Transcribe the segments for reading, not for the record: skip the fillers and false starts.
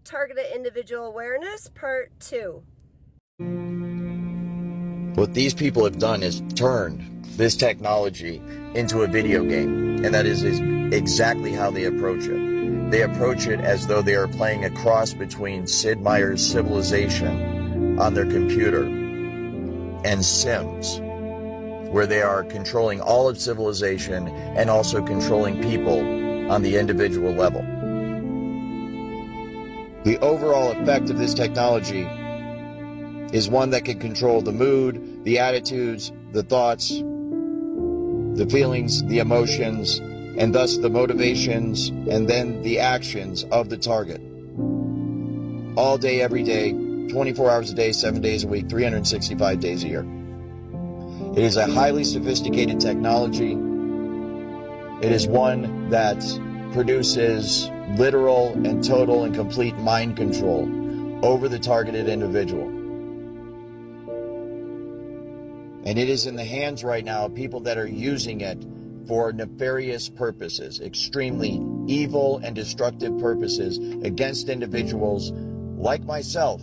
Targeted Individual Awareness, Part 2. What these people have done is turned this technology into a video game, and that is exactly how they approach it. They approach it as though they are playing a cross between Sid Meier's Civilization on their computer and Sims, where they are controlling all of civilization and also controlling people on the individual level. The overall effect of this technology is one that can control the mood, the attitudes, the thoughts, the feelings, the emotions, and thus the motivations and then the actions of the target. All day, every day, 24 hours a day, 7 days a week, 365 days a year. It is a highly sophisticated technology. It is one that produces literal and total and complete mind control over the targeted individual. And it is in the hands right now of people that are using it for nefarious purposes, extremely evil and destructive purposes against individuals like myself.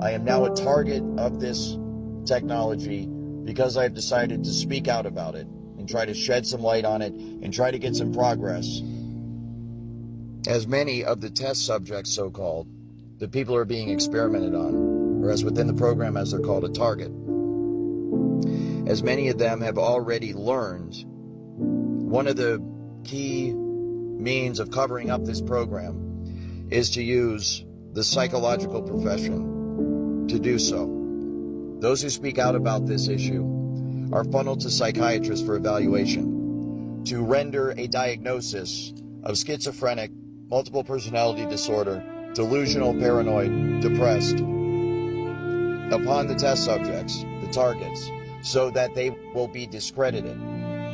I am now a target of this technology because I've decided to speak out about it and try to shed some light on it and try to get some progress. As many of the test subjects, so-called, the people are being experimented on, or as within the program as they're called, a target, as many of them have already learned, one of the key means of covering up this program is to use the psychological profession to do so. Those who speak out about this issue are funneled to psychiatrists for evaluation to render a diagnosis of schizophrenic, multiple personality disorder, delusional, paranoid, depressed upon the test subjects, the targets, so that they will be discredited,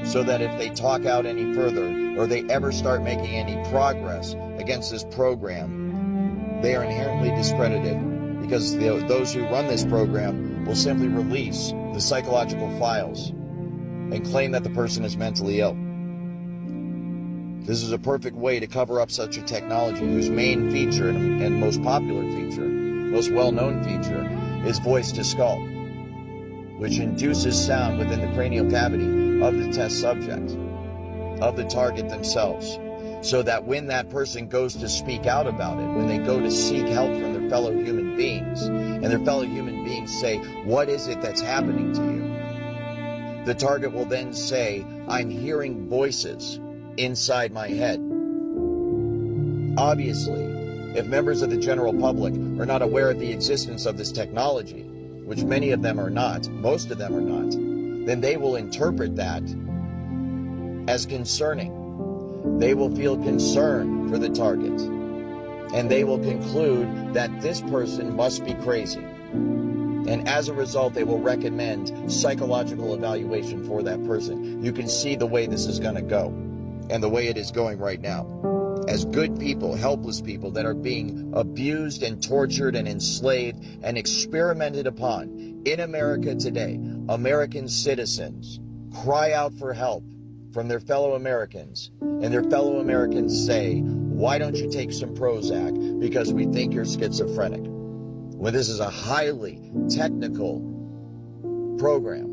so that if they talk out any further or they ever start making any progress against this program, they are inherently discredited, because those who run this program will simply release the psychological files and claim that the person is mentally ill. This is a perfect way to cover up such a technology whose main feature and most popular feature, most well-known feature, is voice to skull, which induces sound within the cranial cavity of the test subject, of the target themselves, so that when that person goes to speak out about it, when they go to seek help from their fellow human beings, and their fellow human beings say, "What is it that's happening to you?" the target will then say, "I'm hearing voices inside my head." Obviously, if members of the general public are not aware of the existence of this technology, which many of them are not, most of them are not, then they will interpret that as concerning. They will feel concern for the target, and they will conclude that this person must be crazy. And as a result, they will recommend psychological evaluation for that person. You can see the way this is going to go, and the way it is going right now. As good people, helpless people that are being abused and tortured and enslaved and experimented upon in America today, American citizens cry out for help from their fellow Americans, and their fellow Americans say, "Why don't you take some Prozac? Because we think you're schizophrenic." When this is a highly technical program,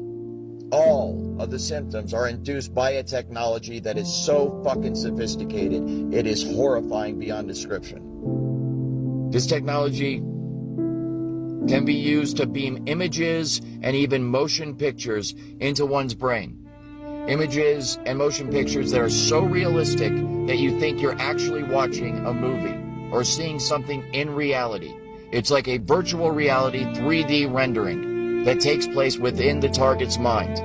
all of the symptoms are induced by a technology that is so fucking sophisticated, it is horrifying beyond description. This technology can be used to beam images and even motion pictures into one's brain. Images and motion pictures that are so realistic that you think you're actually watching a movie or seeing something in reality. It's like a virtual reality 3D rendering that takes place within the target's mind.